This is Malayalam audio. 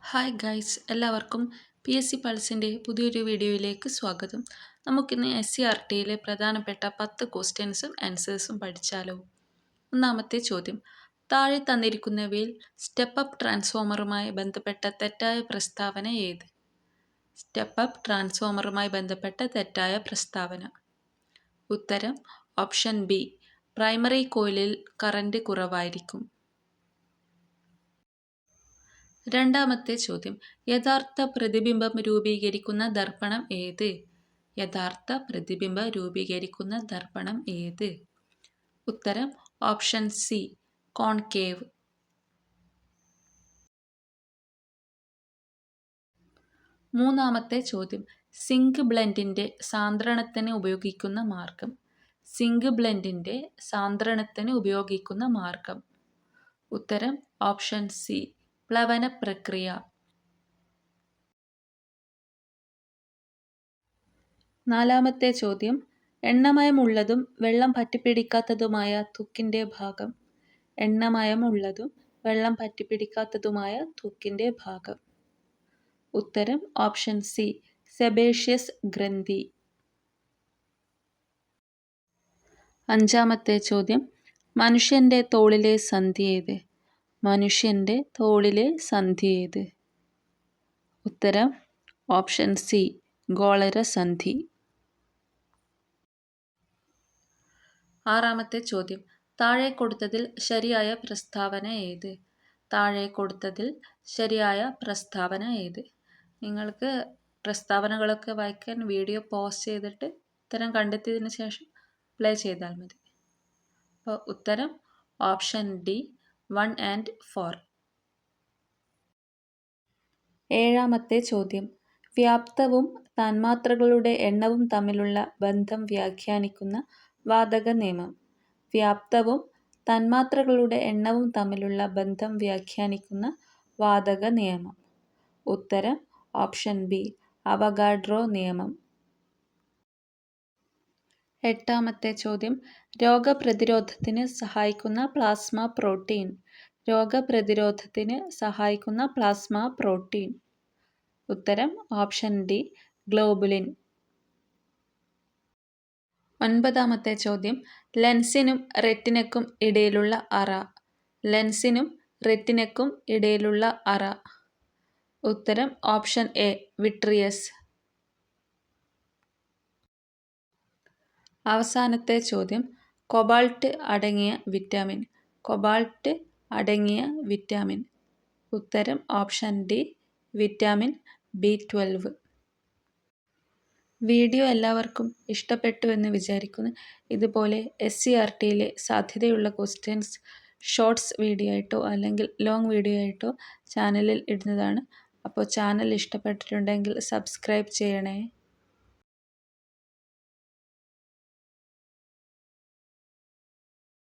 ഹായ് ഗൈസ്, എല്ലാവർക്കും PSC പൾസിൻ്റെ പുതിയൊരു വീഡിയോയിലേക്ക് സ്വാഗതം. നമുക്കിന്ന് SCERTയിലെ പ്രധാനപ്പെട്ട 10 ക്വസ്റ്റ്യൻസും ആൻസേഴ്സും പഠിച്ചാലോ. ഒന്നാമത്തെ ചോദ്യം, താഴെ തന്നിരിക്കുന്നവയിൽ സ്റ്റെപ്പ് അപ്പ് ട്രാൻസ്ഫോമറുമായി ബന്ധപ്പെട്ട തെറ്റായ പ്രസ്താവന ഏത്? സ്റ്റെപ്പ് അപ്പ് ട്രാൻസ്ഫോമറുമായി ബന്ധപ്പെട്ട തെറ്റായ പ്രസ്താവന. ഉത്തരം ഓപ്ഷൻ ബി, പ്രൈമറി കോയിലിൽ കറന്റ് കുറവായിരിക്കും. രണ്ടാമത്തെ ചോദ്യം, യഥാർത്ഥ പ്രതിബിംബം രൂപീകരിക്കുന്ന ദർപ്പണം ഏത്? യഥാർത്ഥ പ്രതിബിംബം രൂപീകരിക്കുന്ന ദർപ്പണം ഏത്? ഉത്തരം ഓപ്ഷൻ സി, കോൺകേവ്. മൂന്നാമത്തെ ചോദ്യം, സിങ്ക് ബ്ലെൻഡിൻ്റെ സാന്ദ്രണത്തിന് ഉപയോഗിക്കുന്ന മാർഗം. സിങ്ക് ബ്ലെൻഡിൻ്റെ സാന്ദ്രണത്തിന് ഉപയോഗിക്കുന്ന മാർഗം. ഉത്തരം ഓപ്ഷൻ സി, പ്ലവന പ്രക്രിയ. നാലാമത്തെ ചോദ്യം, എണ്ണമയമുള്ളതും വെള്ളം പറ്റിപ്പിടിക്കാത്തതുമായ ത്വക്കിൻ്റെ ഭാഗം. എണ്ണമയമുള്ളതും വെള്ളം പറ്റിപ്പിടിക്കാത്തതുമായ ത്വക്കിൻ്റെ ഭാഗം. ഉത്തരം ഓപ്ഷൻ സി, സെബേഷ്യസ് ഗ്രന്ഥി. അഞ്ചാമത്തെ ചോദ്യം, മനുഷ്യൻ്റെ തോളിലെ സന്ധി ഏത്? മനുഷ്യൻ്റെ തോളിലെ സന്ധി ഏത്? ഉത്തരം ഓപ്ഷൻ സി, ഗോളരസന്ധി. ആറാമത്തെ ചോദ്യം, താഴെ കൊടുത്തതിൽ ശരിയായ പ്രസ്താവന ഏത്? താഴെ കൊടുത്തതിൽ ശരിയായ പ്രസ്താവന ഏത്? നിങ്ങൾക്ക് പ്രസ്താവനകളൊക്കെ വായിക്കാൻ വീഡിയോ പോസ് ചെയ്തിട്ട് ഉത്തരം കണ്ടെത്തിയതിന് ശേഷം പ്ലേ ചെയ്താൽ മതി. അപ്പോൾ ഉത്തരം ഓപ്ഷൻ ഡി, 1 and 4. ഏഴാമത്തെ ചോദ്യം, വ്യാപ്തവും തന്മാത്രകളുടെ എണ്ണവും തമ്മിലുള്ള ബന്ധം വ്യാഖ്യാനിക്കുന്ന വാതക നിയമം. വ്യാപ്തവും തന്മാത്രകളുടെ എണ്ണവും തമ്മിലുള്ള ബന്ധം വ്യാഖ്യാനിക്കുന്ന വാതക നിയമം. ഉത്തരം ഓപ്ഷൻ ബി, അവഗാഡ്രോ നിയമം. എട്ടാമത്തെ ചോദ്യം, രോഗപ്രതിരോധത്തിന് സഹായിക്കുന്ന പ്ലാസ്മ പ്രോട്ടീൻ. രോഗപ്രതിരോധത്തിന് സഹായിക്കുന്ന പ്ലാസ്മ പ്രോട്ടീൻ. ഉത്തരം ഓപ്ഷൻ ഡി, ഗ്ലോബുലിൻ. ഒൻപതാമത്തെ ചോദ്യം, ലെൻസിനും റെറ്റിനയ്ക്കും ഇടയിലുള്ള അറ. ലെൻസിനും റെറ്റിനയ്ക്കും ഇടയിലുള്ള അറ. ഉത്തരം ഓപ്ഷൻ എ, വിട്രിയസ്. അവസാനത്തെ ചോദ്യം, കൊബാൾട്ട് അടങ്ങിയ വിറ്റാമിൻ. കൊബാൾട്ട് അടങ്ങിയ വിറ്റാമിൻ. ഉത്തരം option D, vitamin B12. Video എല്ലാവർക്കും ഇഷ്ടപ്പെട്ടു എന്ന് വിചാരിക്കുന്നു. ഇതുപോലെ SCERTയിലെ സാധ്യതയുള്ള ക്വസ്റ്റ്യൻസ് ഷോർട്സ് വീഡിയോ ആയിട്ടോ അല്ലെങ്കിൽ ലോങ് വീഡിയോ ആയിട്ടോ ചാനലിൽ ഇടുന്നതാണ്. അപ്പോൾ ചാനൽ ഇഷ്ടപ്പെട്ടിട്ടുണ്ടെങ്കിൽ സബ്സ്ക്രൈബ് ചെയ്യണേ.